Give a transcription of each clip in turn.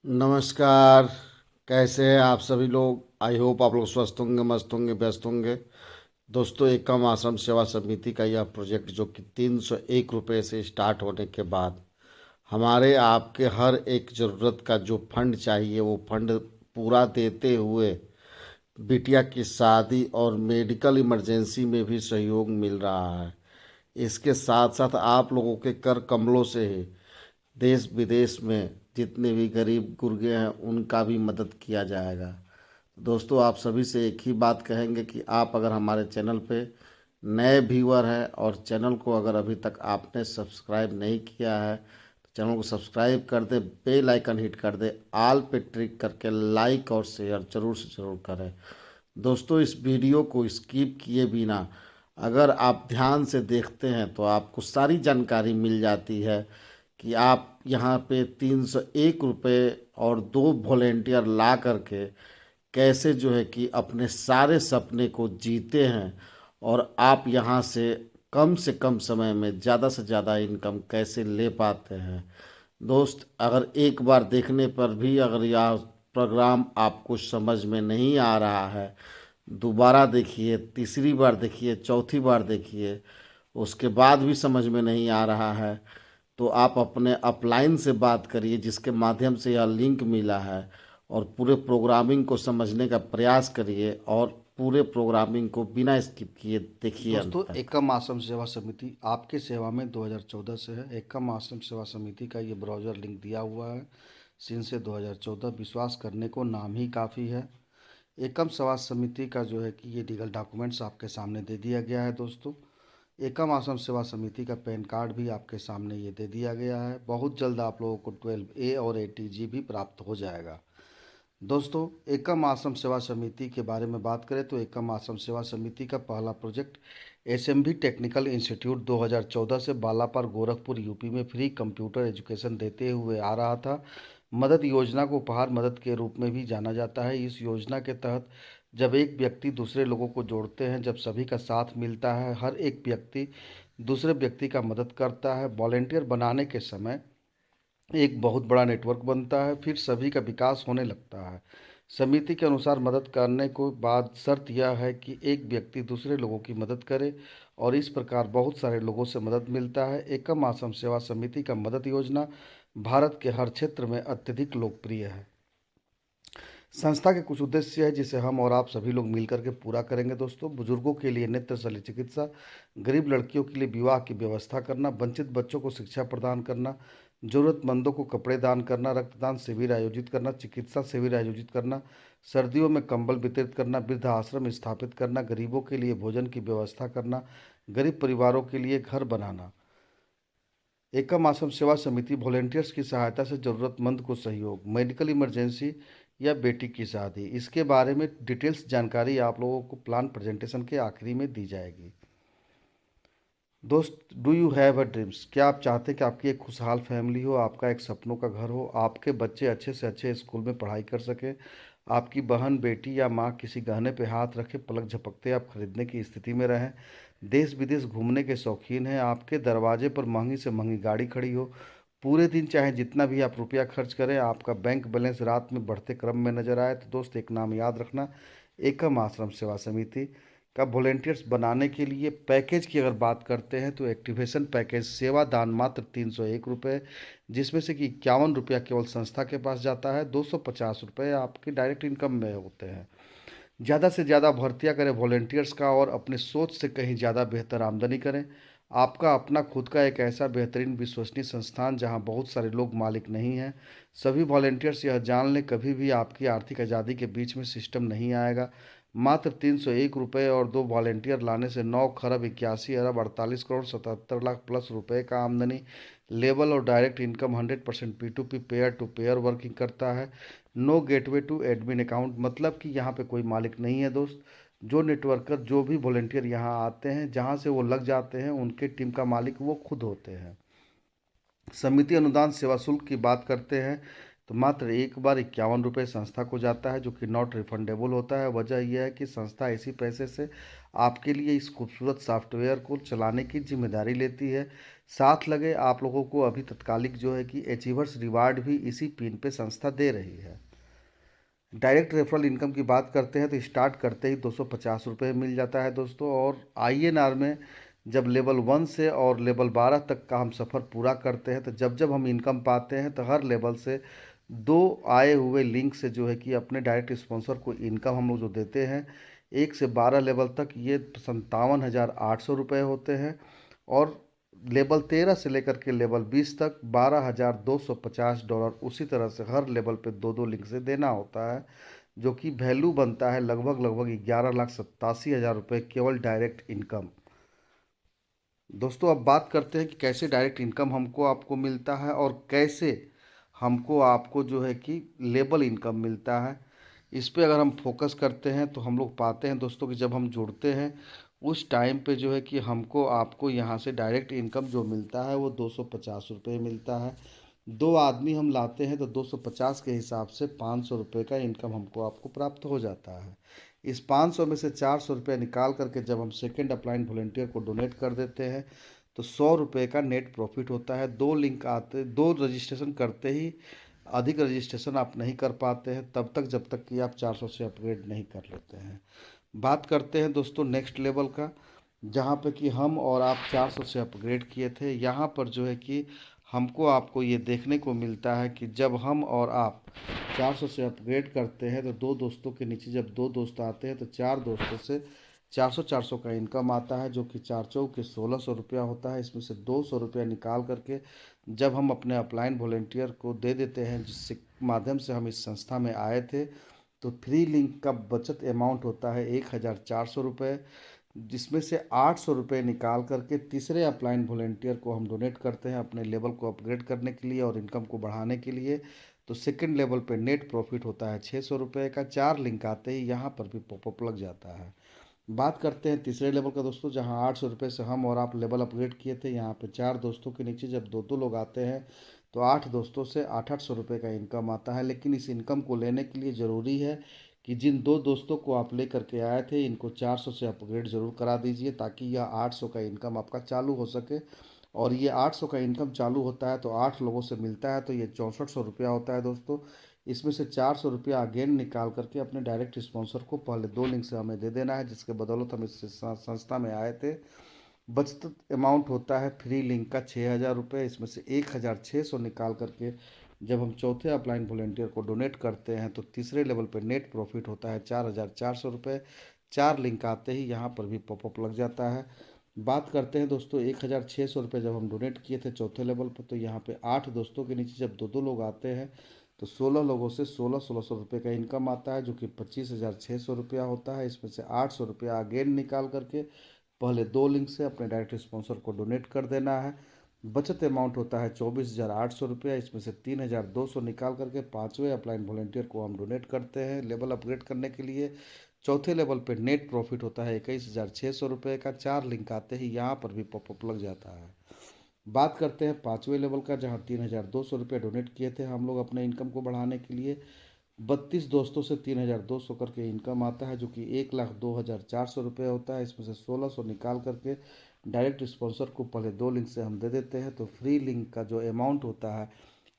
नमस्कार। कैसे हैं आप सभी लोग? आई होप आप लोग स्वस्थ होंगे, मस्त होंगे, व्यस्त होंगे। दोस्तों, एकम आश्रम सेवा समिति का यह प्रोजेक्ट जो कि 301 रुपये से स्टार्ट होने के बाद हमारे आपके हर एक ज़रूरत का जो फंड चाहिए वो फंड पूरा देते हुए बिटिया की शादी और मेडिकल इमरजेंसी में भी सहयोग मिल रहा है। इसके साथ साथ आप लोगों के कर कमलों से ही देश विदेश में जितने भी गरीब गुर्गे हैं उनका भी मदद किया जाएगा। दोस्तों, आप सभी से एक ही बात कहेंगे कि आप अगर हमारे चैनल पे नए व्यूअर हैं और चैनल को अगर अभी तक आपने सब्सक्राइब नहीं किया है तो चैनल को सब्सक्राइब कर दे, बेल आइकन हिट कर दे, आल पे क्लिक करके लाइक और शेयर जरूर से जरूर करें। दोस्तों, इस वीडियो को स्किप किए बिना अगर आप ध्यान से देखते हैं तो आपको सारी जानकारी मिल जाती है कि आप यहाँ पे 301 रुपये और दो वॉलेंटियर ला करके कैसे जो है कि अपने सारे सपने को जीते हैं और आप यहाँ से कम समय में ज़्यादा से ज़्यादा इनकम कैसे ले पाते हैं। दोस्त, अगर एक बार देखने पर भी अगर यह प्रोग्राम आपको समझ में नहीं आ रहा है, दोबारा देखिए, तीसरी बार देखिए, चौथी बार देखिए, उसके बाद भी समझ में नहीं आ रहा है तो आप अपने अपलाइन से बात करिए जिसके माध्यम से यह लिंक मिला है और पूरे प्रोग्रामिंग को समझने का प्रयास करिए और पूरे प्रोग्रामिंग को बिना स्किप किए देखिए अंत दोस्तों, तक। एकम आश्रम सेवा समिति आपके सेवा में 2014 से है। एकम आश्रम सेवा समिति का ये ब्राउज़र लिंक दिया हुआ है। सिंह से 2014 विश्वास करने को नाम ही काफ़ी है। एकम सेवा समिति का जो है कि ये लीगल डॉक्यूमेंट्स आपके सामने दे दिया गया है। दोस्तों, एकम आश्रम सेवा समिति का पैन कार्ड भी आपके सामने ये दे दिया गया है। बहुत जल्द आप लोगों को 12A और ATG भी प्राप्त हो जाएगा। दोस्तों, एकम आश्रम सेवा समिति के बारे में बात करें तो एकम आश्रम सेवा समिति का पहला प्रोजेक्ट SMB टेक्निकल इंस्टीट्यूट 2014 से बालापार गोरखपुर यूपी में फ्री कंप्यूटर एजुकेशन देते हुए आ रहा था। मदद योजना को उपहार मदद के रूप में भी जाना जाता है। इस योजना के तहत जब एक व्यक्ति दूसरे लोगों को जोड़ते हैं, जब सभी का साथ मिलता है, हर एक व्यक्ति दूसरे व्यक्ति का मदद करता है, वॉलेंटियर बनाने के समय एक बहुत बड़ा नेटवर्क बनता है, फिर सभी का विकास होने लगता है। समिति के अनुसार मदद करने को बाद शर्त यह है कि एक व्यक्ति दूसरे लोगों की मदद करे और इस प्रकार बहुत सारे लोगों से मदद मिलता है। एकम आश्रम सेवा समिति का मदद योजना भारत के हर क्षेत्र में अत्यधिक लोकप्रिय है। संस्था के कुछ उद्देश्य है जिसे हम और आप सभी लोग मिलकर के पूरा करेंगे। दोस्तों, बुजुर्गों के लिए नेत्र शल्य चिकित्सा, गरीब लड़कियों के लिए विवाह की व्यवस्था करना, वंचित बच्चों को शिक्षा प्रदान करना, जरूरतमंदों को कपड़े दान करना, रक्तदान शिविर आयोजित करना, चिकित्सा शिविर आयोजित करना, सर्दियों में कंबल वितरित करना, वृद्ध आश्रम स्थापित करना, गरीबों के लिए भोजन की व्यवस्था करना, गरीब परिवारों के लिए घर बनाना। एकम आश्रम सेवा समिति वॉलेंटियर्स की सहायता से ज़रूरतमंद को सहयोग, मेडिकल इमरजेंसी या बेटी की शादी, इसके बारे में डिटेल्स जानकारी आप लोगों को प्लान प्रेजेंटेशन के आखिरी में दी जाएगी। दोस्त, do you have a dreams? क्या आप चाहते हैं कि आपकी एक खुशहाल फैमिली हो, आपका एक सपनों का घर हो, आपके बच्चे अच्छे से अच्छे स्कूल में पढ़ाई कर सकें, आपकी बहन, बेटी या माँ किसी गहने पे हाथ रखे पलक झपकते आप खरीदने की स्थिति में रहें, देश विदेश घूमने के शौकीन हैं, आपके दरवाजे पर महंगी से महंगी गाड़ी खड़ी हो, पूरे दिन चाहे जितना भी आप रुपया खर्च करें आपका बैंक बैलेंस रात में बढ़ते क्रम में नजर आए, तो दोस्त एक नाम याद रखना, एकम आश्रम सेवा समिति का वॉलेंटियर्स बनाने के लिए पैकेज की अगर बात करते हैं तो एक्टिवेशन पैकेज सेवा दान मात्र 301 रुपये, जिसमें से कि 51 रुपया केवल संस्था के पास जाता है, 250 रुपये आपकी डायरेक्ट इनकम में होते हैं। ज़्यादा से ज़्यादा भर्तियाँ करें वॉलेंटियर्स का और अपने सोच से कहीं ज़्यादा बेहतर आमदनी करें। आपका अपना खुद का एक ऐसा बेहतरीन विश्वसनीय संस्थान जहां बहुत सारे लोग मालिक नहीं हैं। सभी वॉलेंटियर्स यह जान लें, कभी भी आपकी आर्थिक आज़ादी के बीच में सिस्टम नहीं आएगा। मात्र 301 रुपये और दो वॉलेंटियर लाने से 9 खरब 81 अरब 48 करोड़ 77 लाख प्लस रुपए का आमदनी, लेवल और direct income 100% P2P pair to pair working करता है। No gateway to admin account, मतलब कि यहाँ पे कोई मालिक नहीं है। दोस्त, जो नेटवर्कर जो भी वॉलेंटियर यहाँ आते हैं जहाँ से वो लग जाते हैं उनके टीम का मालिक वो खुद होते हैं। समिति अनुदान सेवा शुल्क की बात करते हैं तो मात्र एक बार 51 रुपये संस्था को जाता है, जो कि नॉट रिफंडेबल होता है। वजह यह है कि संस्था इसी पैसे से आपके लिए इस खूबसूरत सॉफ्टवेयर को चलाने की जिम्मेदारी लेती है। साथ लगे आप लोगों को अभी तत्कालिक जो है कि अचीवर्स रिवार्ड भी इसी पिन पे संस्था दे रही है। डायरेक्ट रेफरल इनकम की बात करते हैं तो स्टार्ट करते ही 250 रुपये मिल जाता है दोस्तों। और INR में जब लेवल 1 से और लेवल 12 तक का हम सफ़र पूरा करते हैं तो जब जब हम इनकम पाते हैं तो हर लेवल से 2 आए हुए लिंक से जो है कि अपने डायरेक्ट स्पॉन्सर को इनकम हम लोग जो देते हैं, 1 से 12 लेवल तक ये 57,800 रुपये होते हैं। और लेवल 13 से लेकर के लेवल 20 तक $12,250 उसी तरह से हर लेवल पे दो दो लिंक से देना होता है, जो कि वैल्यू बनता है लगभग लगभग 11,87,000 रुपये केवल डायरेक्ट इनकम। दोस्तों अब बात करते हैं कि कैसे डायरेक्ट इनकम हमको आपको मिलता है और कैसे हमको आपको जो है कि लेबल इनकम मिलता है। इस पे अगर हम फोकस करते हैं तो हम लोग पाते हैं दोस्तों कि जब हम जुड़ते हैं उस टाइम पे जो है कि हमको आपको यहाँ से डायरेक्ट इनकम जो मिलता है वो 250 रुपये मिलता है। दो आदमी हम लाते हैं तो 250 के हिसाब से 500 रुपये का इनकम हमको आपको प्राप्त हो जाता है। इस 500 में से 400 रुपये निकाल करके जब हम सेकेंड अपलाइन वॉलेंटियर को डोनेट कर देते हैं तो 100 रुपये का नेट प्रॉफिट होता है। दो लिंक आते, दो रजिस्ट्रेशन करते ही अधिक रजिस्ट्रेशन आप नहीं कर पाते हैं तब तक जब तक कि आप 400 से अपग्रेड नहीं कर लेते हैं। बात करते हैं दोस्तों नेक्स्ट लेवल का, जहाँ पे कि हम और आप 400 से अपग्रेड किए थे। यहाँ पर जो है कि हमको आपको ये देखने को मिलता है कि जब हम और आप 400 से अपग्रेड करते हैं तो दो दोस्तों के नीचे जब दो दोस्त आते हैं तो चार दोस्तों से 400 का इनकम आता है, जो कि 4 चौके 1600 रुपया होता है। इसमें से 200 रुपया निकाल करके जब हम अपने अपलाइन वॉलेंटियर को दे देते हैं, जिससे माध्यम से हम इस संस्था में आए थे, तो फ्री लिंक का बचत अमाउंट होता है 1,400 रुपये, जिसमें से 800 रुपये निकाल करके तीसरे अपलाइन वॉलेंटियर को हम डोनेट करते हैं अपने लेवल को अपग्रेड करने के लिए और इनकम को बढ़ाने के लिए। तो सेकंड लेवल पे नेट प्रॉफिट होता है 600 रुपये का। चार लिंक आते ही यहाँ पर भी पॉपअप लग जाता है। बात करते हैं तीसरे लेवल का दोस्तों, जहाँ 800 रुपये से हम और आप लेवल अपग्रेड किए थे। यहाँ पे चार दोस्तों के नीचे जब दो दो लोग आते हैं तो 8 दोस्तों से 800 रुपये का इनकम आता है। लेकिन इस इनकम को लेने के लिए ज़रूरी है कि जिन दो दोस्तों को आप लेकर के आए थे इनको 400 से अपग्रेड ज़रूर करा दीजिए, ताकि यह 800 का इनकम आपका चालू हो सके। और ये 800 का इनकम चालू होता है तो 8 लोगों से मिलता है, तो ये 6400 रुपया होता है दोस्तों। इसमें से 400 रुपया अगेन निकाल करके अपने डायरेक्ट स्पॉन्सर को पहले दो लिंक से हमें दे देना है, जिसके बदौलत हम इस संस्था में आए थे। बचत अमाउंट होता है फ्री लिंक का 6,000 रुपये। इसमें से 1,600 निकाल करके जब हम चौथे अपलाइन वॉलेंटियर को डोनेट करते हैं तो तीसरे लेवल पर नेट प्रॉफिट होता है 4,400 रुपये। चार लिंक आते ही यहाँ पर भी पॉपअप लग जाता है। बात करते हैं दोस्तों 1,600 रुपये जब हम डोनेट किए थे चौथे लेवल पर, तो यहाँ पे 8 दोस्तों के नीचे जब दो दो लोग आते हैं तो 16 लोगों से 1600 का इनकम आता है, जो कि 25,600 रुपया होता है। इसमें से 800 रुपया अगेन निकाल करके पहले दो लिंक से अपने डायरेक्ट स्पॉन्सर को डोनेट कर देना है। बचत अमाउंट होता है 24,800 रुपया। इसमें से 3,200 निकाल करके पाँचवें अपलाइन वॉलेंटियर को हम डोनेट करते हैं लेवल अपग्रेड करने के लिए। चौथे लेवल पे नेट प्रॉफिट होता है 21,600 रुपये का। चार लिंक आते ही यहाँ पर भी पॉपअप लग जाता है। बात करते हैं पाँचवें लेवल का, जहाँ 3,200 रुपये डोनेट किए थे हम लोग अपने इनकम को बढ़ाने के लिए। 32 दोस्तों से 3,200 करके इनकम आता है, जो कि 1,02,400 रुपये होता है। इसमें से 1,600 निकाल करके डायरेक्ट स्पॉन्सर को पहले दो लिंक से हम दे देते हैं, तो फ्री लिंक का जो अमाउंट होता है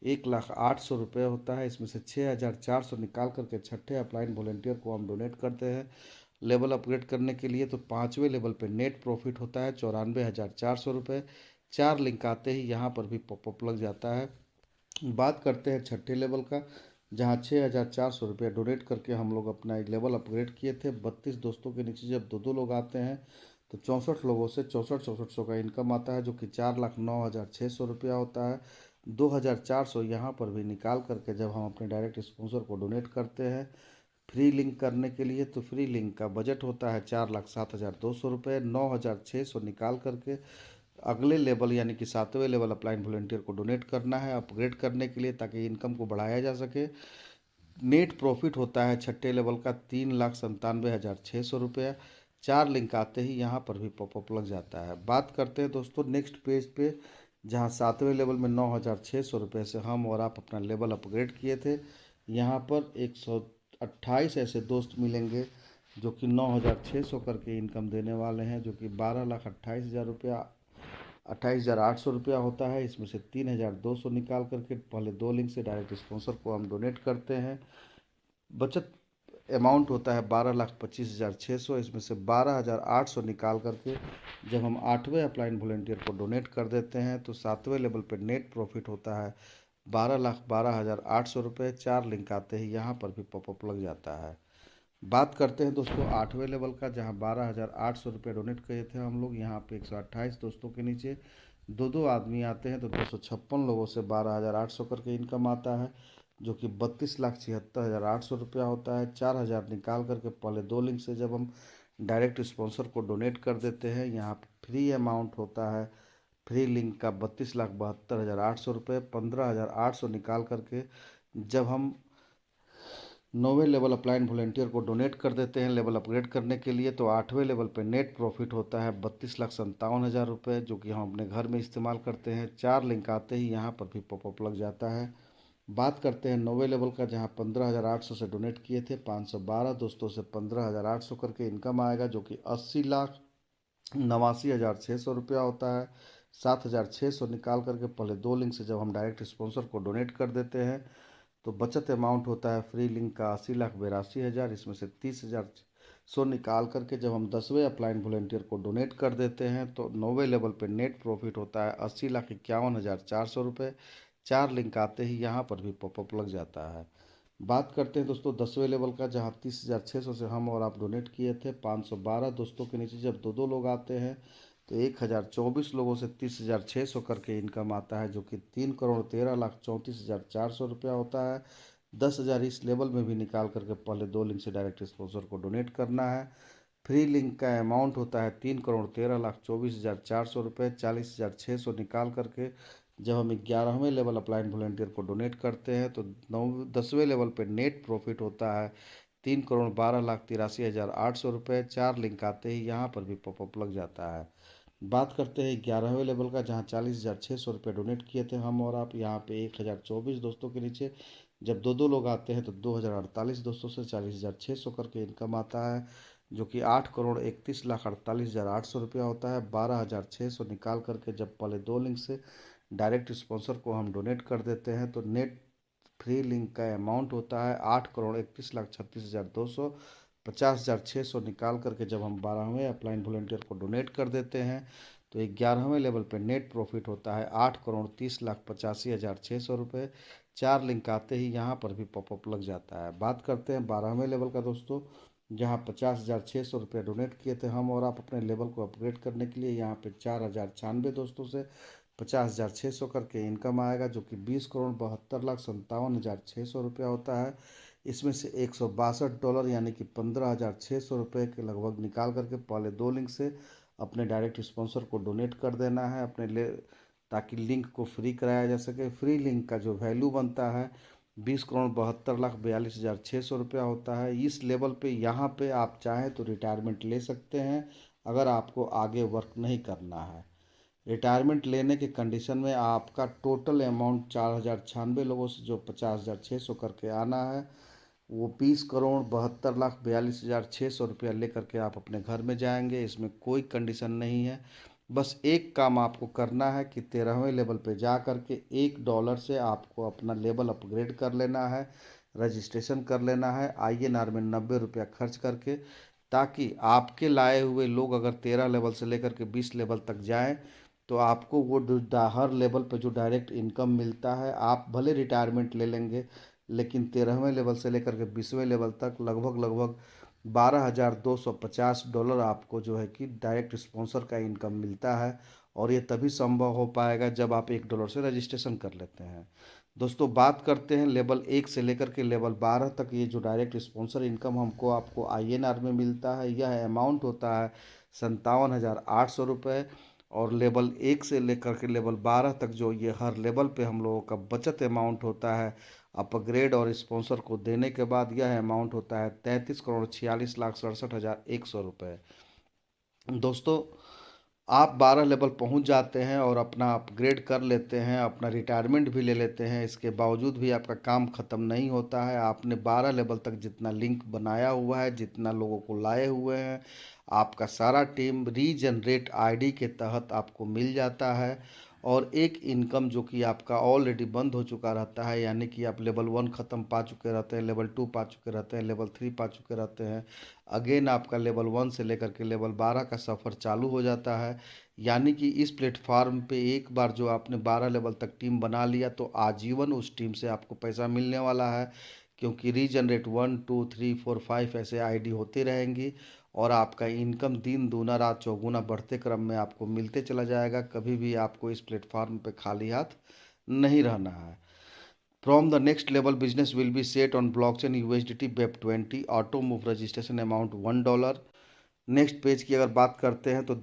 1,08,000 रुपये होता है। इसमें से 6,400 निकाल करके छठे अपलाइन वॉलेंटियर को हम डोनेट करते हैं लेवल अपग्रेड करने के लिए। तो पाँचवें लेवल पे नेट प्रॉफिट होता है 94,400 रुपये। चार लिंक आते ही यहाँ पर भी पॉपअप लग जाता है। बात करते हैं छठे लेवल का, जहाँ 6,400 रुपये डोनेट करके हम लोग अपना एक लेवल अपग्रेड किए थे। 32 दोस्तों के नीचे जब दो दो लोग आते हैं तो 64 लोगों से 64,6400 का इनकम आता है, जो कि 4,09,600 रुपया होता है। 2,400 यहाँ पर भी निकाल करके जब हम अपने डायरेक्ट स्पॉन्सर को डोनेट करते हैं फ्री लिंक करने के लिए, तो फ्री लिंक का बजट होता है 4,07,200 रुपये। 9,600 निकाल करके अगले लेवल यानी कि सातवें लेवल अपलाइन वॉलेंटियर को डोनेट करना है अपग्रेड करने के लिए, ताकि इनकम को बढ़ाया जा सके। नेट प्रॉफिट होता है छठे लेवल का 3,97,600 रुपया। चार लिंक आते ही यहाँ पर भी पॉपअप लग जाता है। बात करते हैं दोस्तों नेक्स्ट पेज पे, जहां 7वें लेवल में 9,600 रुपये से हम और आप अपना लेवल अपग्रेड किए थे। यहाँ पर 128 ऐसे दोस्त मिलेंगे जो कि 9,600 करके इनकम देने वाले हैं, जो कि 12,28,000 रुपया 28,800 रुपया होता है। इसमें से 3,200 निकाल करके पहले 2 लिंक से डायरेक्ट स्पॉन्सर को हम डोनेट करते हैं। बचत अमाउंट होता है 12,25,600। इसमें से 12,800 निकाल करके जब हम 8वें अपलाइन वॉलेंटियर को डोनेट कर देते हैं तो 7वें लेवल पर नेट प्रॉफिट होता है 12,12,800 रुपये। 4 लिंक आते ही यहाँ पर भी पॉपअप लग जाता है। बात करते हैं दोस्तों 8वें लेवल का, जहाँ 12,800 रुपये डोनेट किए थे हम लोग। यहाँ पे 128 दोस्तों के नीचे दो दो आदमी आते हैं तो 256 लोगों से 12,800 करके इनकम आता है, जो कि 32,76,800 रुपया होता है। 4,000 निकाल करके पहले 2 लिंक से जब हम डायरेक्ट स्पॉन्सर को डोनेट कर देते हैं, यहाँ फ्री अमाउंट होता है फ्री लिंक का 32,72,800 रुपये। 15,800 निकाल करके जब हम 9वें लेवल अप्लाइन वॉलेंटियर को डोनेट कर देते हैं लेवल अपग्रेड करने के लिए, तो 8वें लेवल पे नेट प्रॉफिट होता है 32,57,000 रुपये, जो कि हम अपने घर में इस्तेमाल करते हैं। 4 लिंक आते ही यहाँ पर भी पॉपअप लग जाता है। बात करते हैं 9वें लेवल का, जहाँ 15,800 से डोनेट किए थे। 512 दोस्तों से 15,800 करके इनकम आएगा, जो कि 80,89,600 रुपया होता है। 7,600 निकाल करके पहले 2 लिंक से जब हम डायरेक्ट स्पॉन्सर को डोनेट कर देते हैं तो बचत अमाउंट होता है फ्री लिंक का 80,82,000। इसमें से 30,100 निकाल करके जब हम 10वें अपलाइन वॉलेंटियर को डोनेट कर देते हैं तो 9वें लेवल पे नेट प्रॉफिट होता है 80,51,400 रुपये। 4 लिंक आते ही यहाँ पर भी पॉपअप लग जाता है। बात करते हैं दोस्तों 10वें लेवल का, जहाँ 30,600 से हम और आप डोनेट किए थे। 512 दोस्तों के नीचे जब दो दो लोग आते हैं तो 1,024 लोगों से 30,600 करके इनकम आता है, जो कि 3,13,34,400 रुपया होता है। 10,000 इस लेवल में भी निकाल करके पहले 2 लिंक से डायरेक्ट स्पॉन्सर को डोनेट करना है। फ्री लिंक का अमाउंट होता है 3,13,24,400 रुपये। 40,600 निकाल करके जब हम 11वें लेवल अप्लाइन वॉलेंटियर को डोनेट करते हैं तो 10वें लेवल पे नेट प्रॉफिट होता है 3,12,83,800 रुपये। 4 लिंक आते ही यहाँ पर भी पॉपअप लग जाता है। बात करते हैं 11वें लेवल का, जहाँ 40,600 रुपये डोनेट किए थे हम और आप। यहाँ पे 1,024 दोस्तों के नीचे जब दो दो लोग आते हैं तो 2,048 दोस्तों से 40,600 करके इनकम आता है, जो कि 8,31,48,800 रुपया होता है। 12,600 निकाल करके जब पहले 2 लिंक से डायरेक्ट स्पॉन्सर को हम डोनेट कर देते हैं तो नेट फ्री लिंक का अमाउंट होता है 8,31,36,200। 50,600 निकाल करके जब हम 12वें अपलाइन वॉलेंटियर को डोनेट कर देते हैं तो 11वें लेवल पे नेट प्रॉफिट होता है 8,30,85,600 रुपये। 4 लिंक आते ही यहाँ पर भी पॉपअप लग जाता है। बात करते हैं 12वें लेवल का दोस्तों, जहाँ 50,600 रुपये डोनेट किए थे हम और आप अपने लेवल को अपग्रेड करने के लिए। यहाँ पे 4,096 दोस्तों से 50,600 करके इनकम आएगा, जो कि 20,72,57,600 रुपया होता है। इसमें से $162 यानी कि 15,600 रुपये के लगभग निकाल करके पहले 2 लिंक से अपने डायरेक्ट स्पॉन्सर को डोनेट कर देना है अपने ले, ताकि लिंक को फ्री कराया जा सके। फ्री लिंक का जो वैल्यू बनता है 20,72,42,600 रुपया होता है। इस लेवल पे यहाँ पे आप चाहें तो रिटायरमेंट ले सकते हैं अगर आपको आगे वर्क नहीं करना है। रिटायरमेंट लेने के कंडीशन में आपका टोटल अमाउंट 4,096 लोगों से जो 50,600 करके आना है, वो 20,72,42,600 रुपया लेकर के आप अपने घर में जाएंगे। इसमें कोई कंडीशन नहीं है। बस एक काम आपको करना है कि 13वें लेवल पे जा कर के $1 से आपको अपना लेवल अपग्रेड कर लेना है, रजिस्ट्रेशन कर लेना है INR में 90 रुपया खर्च करके, ताकि आपके लाए हुए लोग अगर 13 लेवल से लेकर के 20 लेवल तक जाएं तो आपको वो हर लेवल पे जो डायरेक्ट इनकम मिलता है, आप भले रिटायरमेंट ले लेंगे लेकिन 13वें लेवल से लेकर के 20वें लेवल तक लगभग लगभग $12,250 आपको जो है कि डायरेक्ट स्पॉन्सर का इनकम मिलता है। और ये तभी संभव हो पाएगा जब आप $1 से रजिस्ट्रेशन कर लेते हैं। दोस्तों बात करते हैं लेवल 1 से लेकर के लेवल 12 तक ये जो डायरेक्ट स्पॉन्सर इनकम हमको आपको INR में मिलता है, यह अमाउंट होता है 57,800 रुपये। और लेवल 1 से लेकर के लेवल 12 तक जो ये हर लेवल पे हम लोगों का बचत अमाउंट होता है अपग्रेड और स्पॉन्सर को देने के बाद, यह अमाउंट होता है 33,46,67,100 रुपये। दोस्तों आप 12 लेवल पहुंच जाते हैं और अपना अपग्रेड कर लेते हैं, अपना रिटायरमेंट भी ले लेते हैं, इसके बावजूद भी आपका काम ख़त्म नहीं होता है। आपने 12 लेवल तक जितना लिंक बनाया हुआ है, जितना लोगों को लाए हुए हैं, आपका सारा टीम रीजनरेट आईडी के तहत आपको मिल जाता है। और एक इनकम जो कि आपका ऑलरेडी बंद हो चुका रहता है, यानी कि आप लेवल 1 ख़त्म पा चुके रहते हैं, लेवल 2 पा चुके रहते हैं, लेवल 3 पा चुके रहते हैं। अगेन आपका लेवल 1 से लेकर के लेवल 12 का सफ़र चालू हो जाता है। यानी कि इस प्लेटफार्म पे एक बार जो आपने 12 लेवल तक टीम बना लिया तो आजीवन उस टीम से आपको पैसा मिलने वाला है, क्योंकि रीजनरेट 1 2 3 4 5 ऐसे आईडी होते रहेंगी और आपका इनकम दिन दूना रात चौगुना बढ़ते क्रम में आपको मिलते चला जाएगा। कभी भी आपको इस प्लेटफार्म पे खाली हाथ नहीं रहना है। From the next level, business will be set on blockchain USDT BEP20 auto move registration amount $1। Next page की अगर बात करते हैं तो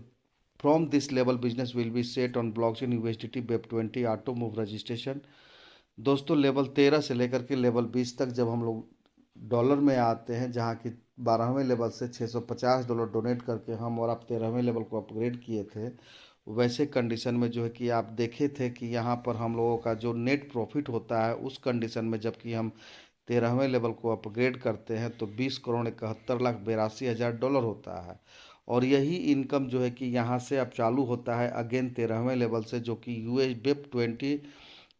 from this level business will be set on blockchain USDT BEP20 auto move registration. दोस्तों level 13 से लेकर के लेवल 20 तक जब हम लोग डॉलर में आते हैं, जहाँ की 12वें लेवल से $650 डोनेट करके हम और आप 13वें लेवल को अपग्रेड किए थे, वैसे कंडीशन में जो है कि आप देखे थे कि यहाँ पर हम लोगों का जो नेट प्रॉफिट होता है उस कंडीशन में जबकि हम 13वें लेवल को अपग्रेड करते हैं तो 20,71,82,000 डॉलर होता है। और यही इनकम जो है कि यहाँ से अब चालू होता है अगेन 13वें लेवल से, जो कि यूएस BEP20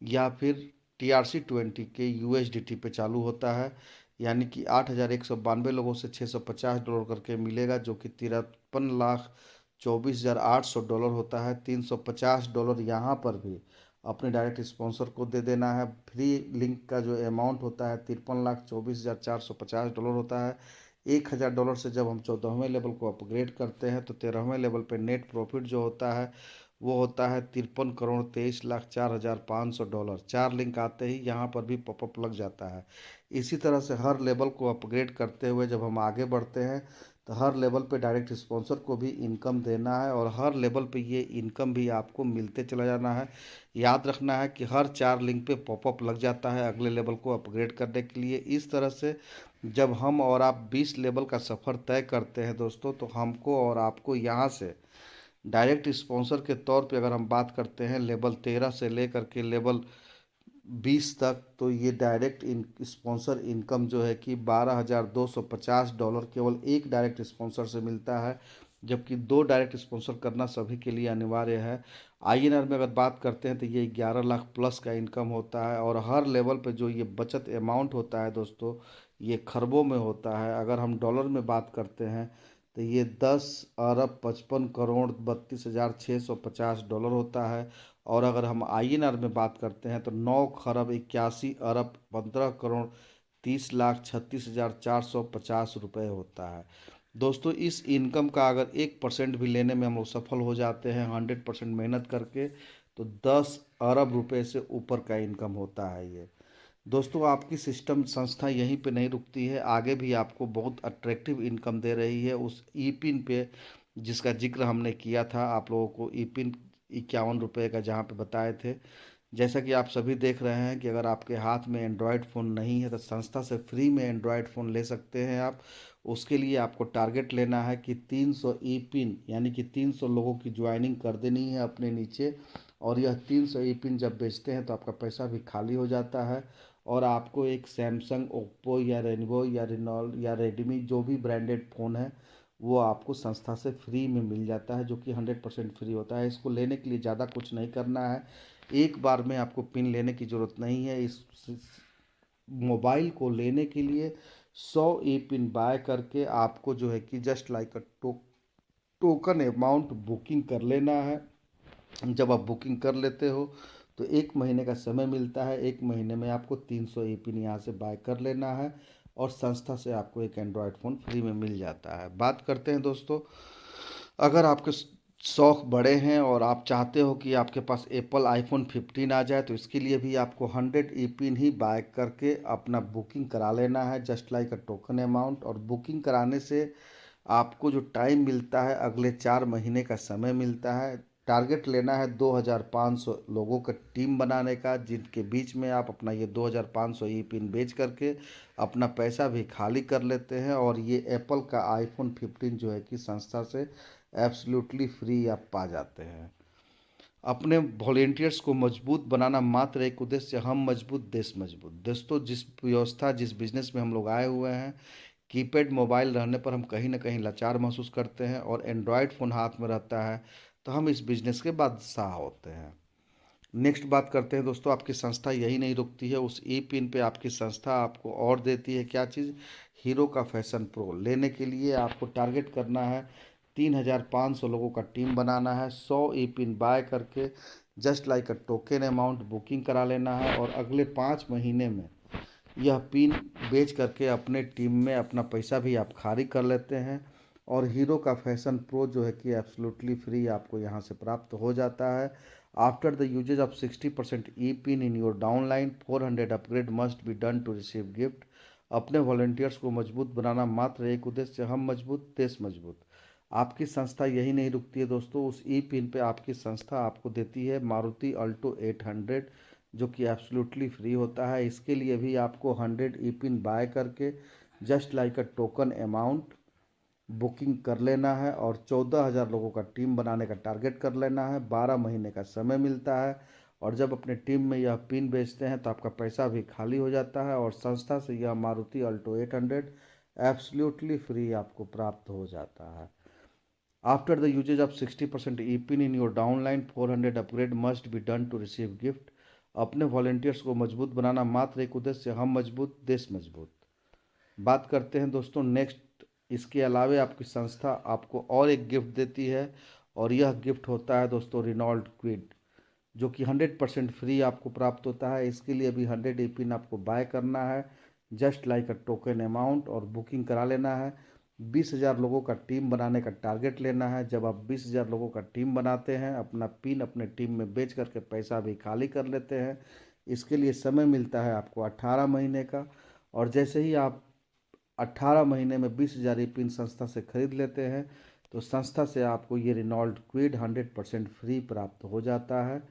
या फिर TRC20 के USDT पे चालू होता है। यानी कि 8,192 लोगों से $650 करके मिलेगा, जो कि 53,24,800 होता है। $350 यहाँ पर भी अपने डायरेक्ट स्पॉन्सर को दे देना है। फ्री लिंक का जो अमाउंट होता है $53,24,450 होता है। $1,000 से जब हम 14वें लेवल को अपग्रेड करते हैं तो 13वें लेवल पे नेट प्रॉफिट जो होता है वो होता है 53,23,04,500। 4 लिंक आते ही यहाँ पर भी पॉपअप लग जाता है। इसी तरह से हर लेवल को अपग्रेड करते हुए जब हम आगे बढ़ते हैं तो हर लेवल पे डायरेक्ट स्पॉन्सर को भी इनकम देना है और हर लेवल पे ये इनकम भी आपको मिलते चला जाना है। याद रखना है कि हर 4 लिंक पे पॉपअप लग जाता है अगले लेवल को अपग्रेड करने के लिए। इस तरह से जब हम और आप 20 लेवल का सफ़र तय करते हैं दोस्तों, तो हमको और आपको यहाँ से डायरेक्ट स्पॉन्सर के तौर पे अगर हम बात करते हैं लेवल 13 से लेकर के लेवल 20 तक, तो ये डायरेक्ट स्पॉन्सर इनकम जो है कि $12,250 केवल एक डायरेक्ट स्पॉन्सर से मिलता है, जबकि 2 डायरेक्ट स्पॉन्सर करना सभी के लिए अनिवार्य है। INR में अगर बात करते हैं तो ये 11 लाख प्लस का इनकम होता है और हर लेवल पे जो ये बचत अमाउंट होता है दोस्तों, ये खरबों में होता है। अगर हम डॉलर में बात करते हैं तो ये 10,55,32,650 होता है। और अगर हम INR में बात करते हैं तो 9,81,15,30,36,450 रुपये होता है। दोस्तों इस इनकम का अगर 1% भी लेने में हम लोग सफल हो जाते हैं 100% मेहनत करके, तो 10 अरब रुपए से ऊपर का इनकम होता है ये। दोस्तों आपकी सिस्टम संस्था यहीं पे नहीं रुकती है, आगे भी आपको बहुत अट्रैक्टिव इनकम दे रही है उस ई पिन पे जिसका जिक्र हमने किया था आप लोगों को। ई पिन 51 रुपये का जहाँ पे बताए थे। जैसा कि आप सभी देख रहे हैं कि अगर आपके हाथ में एंड्रॉयड फ़ोन नहीं है तो संस्था से फ्री में एंड्रॉयड फ़ोन ले सकते हैं आप। उसके लिए आपको टारगेट लेना है कि 300 ई पिन यानी कि 300 लोगों की ज्वाइनिंग कर देनी है अपने नीचे। और यह 300 ई पिन जब बेचते हैं तो आपका पैसा भी खाली हो जाता है और आपको एक सैमसंग, ओप्पो या रेनवो या रिनॉल्ट या रेडमी जो भी ब्रांडेड फ़ोन है वो आपको संस्था से फ्री में मिल जाता है, जो कि 100% फ्री होता है। इसको लेने के लिए ज़्यादा कुछ नहीं करना है, एक बार में आपको पिन लेने की ज़रूरत नहीं है। इस मोबाइल को लेने के लिए 100 ई पिन बाय करके आपको जो है कि just like a token amount booking कर लेना है। जब आप बुकिंग कर लेते हो तो 1 महीने का समय मिलता है, 1 महीने में आपको 300 ई पिन यहाँ से बाय कर लेना है और संस्था से आपको एक एंड्रॉयड फ़ोन फ्री में मिल जाता है। बात करते हैं दोस्तों, अगर आपके शौक़ बड़े हैं और आप चाहते हो कि आपके पास एप्पल आईफोन 15 आ जाए तो इसके लिए भी आपको 100 ई पिन ही बाय करके अपना बुकिंग करा लेना है just like a token amount. और बुकिंग कराने से आपको जो टाइम मिलता है अगले 4 महीने का समय मिलता है। टारगेट लेना है 2,500 लोगों का टीम बनाने का, जिनके बीच में आप अपना ये 2,500 ई पिन बेच करके अपना पैसा भी खाली कर लेते हैं और ये एप्पल का आईफोन 15 जो है कि संस्था से एब्सोल्युटली फ्री आप पा जाते हैं। अपने वॉलेंटियर्स को मजबूत बनाना मात्र एक उद्देश्य, हम मजबूत देश मजबूत। दोस्तों, जिस व्यवस्था जिस बिजनेस में हम लोग आए हुए हैं, कीपैड मोबाइल रहने पर हम कहीं ना कहीं लाचार महसूस करते हैं, और एंड्रॉयड फ़ोन हाथ में रहता है तो हम इस बिजनेस के बादशाह होते हैं। नेक्स्ट बात करते हैं दोस्तों, आपकी संस्था यही नहीं रुकती है, उस ई पिन पे आपकी संस्था आपको और देती है क्या चीज़, हीरो का फैशन प्रो। लेने के लिए आपको टारगेट करना है 3,500 लोगों का टीम बनाना है, 100 ई पिन बाय करके just like a token amount booking करा लेना है, और अगले 5 महीने में यह पिन बेच करके अपने टीम में अपना पैसा भी आप खाली कर लेते हैं, और हीरो का फैशन प्रो जो है कि एब्सोल्युटली फ्री आपको यहाँ से प्राप्त हो जाता है। After the usages of 60% E pin in your downline, 400 upgrade must be done to receive gift. अपने वॉलंटियर्स को मजबूत बनाना मात्र एक उद्देश्य, हम मजबूत देश मजबूत। आपकी संस्था यही नहीं रुकती है दोस्तों, उस ई पिन पे आपकी संस्था आपको देती है मारुति अल्टो 800, जो कि एब्सोल्युटली फ्री होता है। इसके लिए भी आपको 100 ई पिन बाय करके just like a token amount booking कर लेना है, और 14,000 लोगों का टीम बनाने का टारगेट कर लेना है। 12 महीने का समय मिलता है, और जब अपने टीम में यह पिन बेचते हैं तो आपका पैसा भी खाली हो जाता है, और संस्था से यह मारुति अल्टो 800 एब्सोल्युटली फ्री आपको प्राप्त हो जाता है। After the usages of 60% E pin in your downline, 400 upgrade must be done to receive gift. अपने वॉलेंटियर्स को मजबूत बनाना मात्र एक उद्देश्य, हम मजबूत देश मजबूत। बात करते हैं दोस्तों नेक्स्ट, इसके अलावे आपकी संस्था आपको और एक गिफ्ट देती है, और यह गिफ्ट होता है दोस्तों रिनॉल्ट क्विड, जो कि 100% फ्री आपको प्राप्त होता है। इसके लिए भी 100 ई पिन आपको बाय करना है just like a token amount, और बुकिंग करा लेना है। 20,000 लोगों का टीम बनाने का टारगेट लेना है। जब आप 20,000 लोगों का टीम बनाते हैं, अपना पिन अपने टीम में बेच करके पैसा भी खाली कर लेते हैं। इसके लिए समय मिलता है आपको 18 महीने का, और जैसे ही आप 18 महीने में 20,000 ई पिन संस्था से खरीद लेते हैं, तो संस्था से आपको ये रिनॉल्ट क्विड 100% फ्री प्राप्त हो जाता है,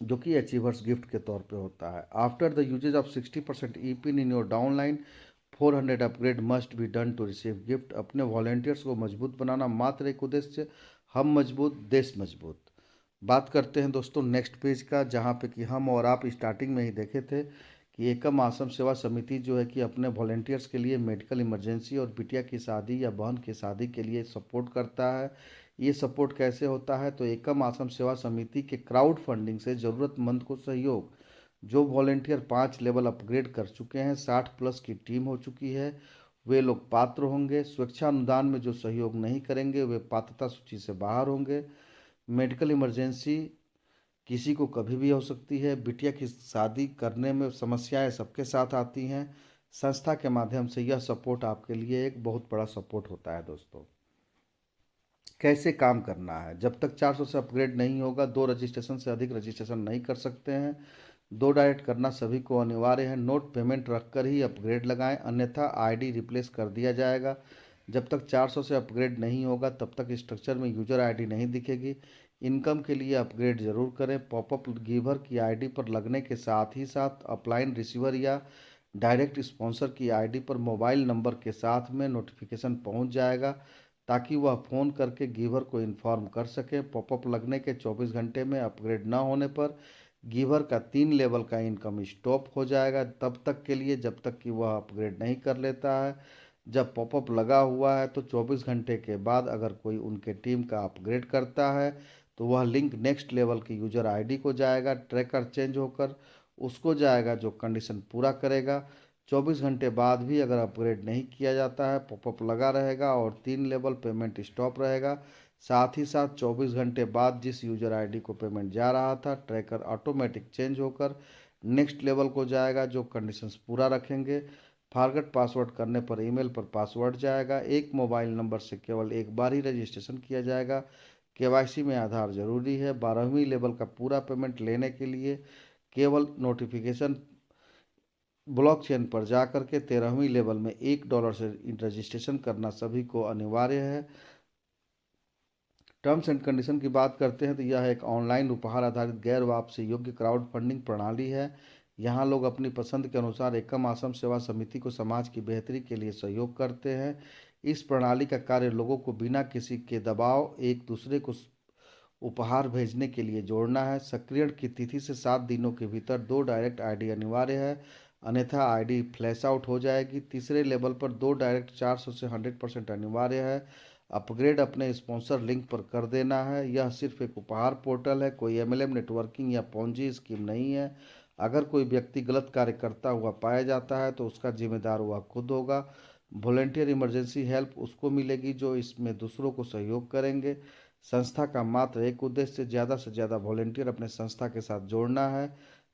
जो कि अचीवर्स गिफ्ट के तौर पे होता है। After the usages of 60% E pin in your downline, 400 upgrade must be done to receive gift. अपने वॉलेंटियर्स को मजबूत बनाना मात्र एक उद्देश्य, हम मजबूत देश मजबूत। बात करते हैं दोस्तों नेक्स्ट पेज का, जहाँ पे कि हम और आप स्टार्टिंग में ही देखे थे कि एकम आश्रम सेवा समिति जो है कि अपने वॉलेंटियर्स के लिए मेडिकल इमरजेंसी और बिटिया की शादी या बहन की शादी के लिए सपोर्ट करता है। ये सपोर्ट कैसे होता है, तो एकम आश्रम सेवा समिति के क्राउड फंडिंग से ज़रूरतमंद को सहयोग। जो वॉलेंटियर 5 लेवल अपग्रेड कर चुके हैं, 60+ की टीम हो चुकी है, वे लोग पात्र होंगे। स्वेच्छानुदान में जो सहयोग नहीं करेंगे वे पात्रता सूची से बाहर होंगे। मेडिकल इमरजेंसी किसी को कभी भी हो सकती है। बिटिया की शादी करने में समस्याएं सबके साथ आती हैं। संस्था के माध्यम से यह सपोर्ट आपके लिए एक बहुत बड़ा सपोर्ट होता है दोस्तों। कैसे काम करना है, जब तक 400 से अपग्रेड नहीं होगा 2 रजिस्ट्रेशन से अधिक रजिस्ट्रेशन नहीं कर सकते हैं। 2 डायरेक्ट करना सभी को अनिवार्य है। नोट पेमेंट रखकर ही अपग्रेड लगाएं, अन्यथा आईडी रिप्लेस कर दिया जाएगा। जब तक 400 से अपग्रेड नहीं होगा तब तक स्ट्रक्चर में यूजर आईडी नहीं दिखेगी। इनकम के लिए अपग्रेड जरूर करें। पॉपअप गिवर की आईडी पर लगने के साथ ही साथ अपलाइन रिसीवर या डायरेक्ट स्पॉन्सर की आईडी पर मोबाइल नंबर के साथ में नोटिफिकेशन पहुंच जाएगा, ताकि वह फ़ोन करके गिवर को इन्फॉर्म कर सके। पॉपअप लगने के 24 घंटे में अपग्रेड न होने पर गिवर का 3 लेवल का इनकम स्टॉप हो जाएगा, तब तक के लिए जब तक कि वह अपग्रेड नहीं कर लेता है। जब पॉपअप लगा हुआ है तो 24 घंटे के बाद अगर कोई उनके टीम का अपग्रेड करता है तो वह लिंक नेक्स्ट लेवल की यूजर आईडी को जाएगा, ट्रैकर चेंज होकर उसको जाएगा जो कंडीशन पूरा करेगा। 24 घंटे बाद भी अगर अपग्रेड नहीं किया जाता है, पॉपअप लगा रहेगा और 3 लेवल पेमेंट स्टॉप रहेगा। साथ ही साथ 24 घंटे बाद जिस यूजर आईडी को पेमेंट जा रहा था, ट्रैकर ऑटोमेटिक चेंज होकर नेक्स्ट लेवल को जाएगा जो कंडीशंस पूरा रखेंगे। फॉरगेट पासवर्ड करने पर ईमेल पर पासवर्ड जाएगा। एक मोबाइल नंबर से केवल एक बार ही रजिस्ट्रेशन किया जाएगा। केवाईसी में आधार जरूरी है। 12वीं लेवल का पूरा पेमेंट लेने के लिए केवल नोटिफिकेशन ब्लॉकचेन पर जाकर के 13वीं लेवल में $1 से रजिस्ट्रेशन करना सभी को अनिवार्य है। टर्म्स एंड कंडीशन की बात करते हैं तो यह एक ऑनलाइन उपहार आधारित गैर वापसी योग्य क्राउड फंडिंग प्रणाली है। यहाँ लोग अपनी पसंद के अनुसार एकम आश्रम सेवा समिति को समाज की बेहतरी के लिए सहयोग करते हैं। इस प्रणाली का कार्य लोगों को बिना किसी के दबाव एक दूसरे को उपहार भेजने के लिए जोड़ना है। सक्रियण की तिथि से 7 दिनों के भीतर 2 डायरेक्ट आईडी अनिवार्य है, अन्यथा आईडी फ्लैश आउट हो जाएगी। तीसरे लेवल पर 2 डायरेक्ट 400 से 100% अनिवार्य है। अपग्रेड अपने स्पॉन्सर लिंक पर कर देना है। यह सिर्फ एक उपहार पोर्टल है, कोई एमएलएम नेटवर्किंग या पोंजी स्कीम नहीं है। अगर कोई व्यक्ति गलत कार्य करता हुआ पाया जाता है तो उसका जिम्मेदार वह खुद होगा। वॉलेंटियर इमरजेंसी हेल्प उसको मिलेगी जो इसमें दूसरों को सहयोग करेंगे। संस्था का मात्र एक उद्देश्य से ज़्यादा वॉलेंटियर अपने संस्था के साथ जोड़ना है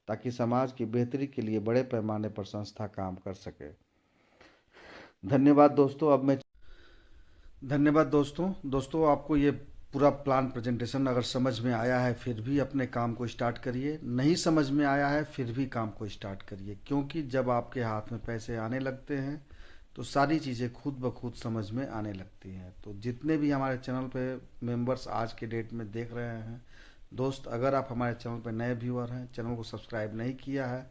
ताकि समाज की बेहतरी के लिए बड़े पैमाने पर संस्था काम कर सके। धन्यवाद दोस्तों। दोस्तों आपको ये पूरा प्लान प्रेजेंटेशन अगर समझ में आया है फिर भी अपने काम को स्टार्ट करिए, नहीं समझ में आया है फिर भी काम को स्टार्ट करिए, क्योंकि जब आपके हाथ में पैसे आने लगते हैं तो सारी चीज़ें खुद ब खुद समझ में आने लगती हैं। तो जितने भी हमारे चैनल पे मेंबर्स आज के डेट में देख रहे हैं दोस्त, अगर आप हमारे चैनल पे नए व्यूअर हैं, चैनल को सब्सक्राइब नहीं किया है,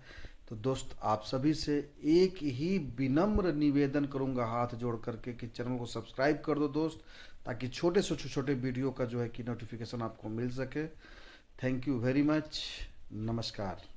तो दोस्त आप सभी से एक ही विनम्र निवेदन करूंगा हाथ जोड़ करके कि चैनल को सब्सक्राइब कर दो दोस्त, ताकि छोटे से छोटे वीडियो का जो है कि नोटिफिकेशन आपको मिल सके। Thank you very much. नमस्कार।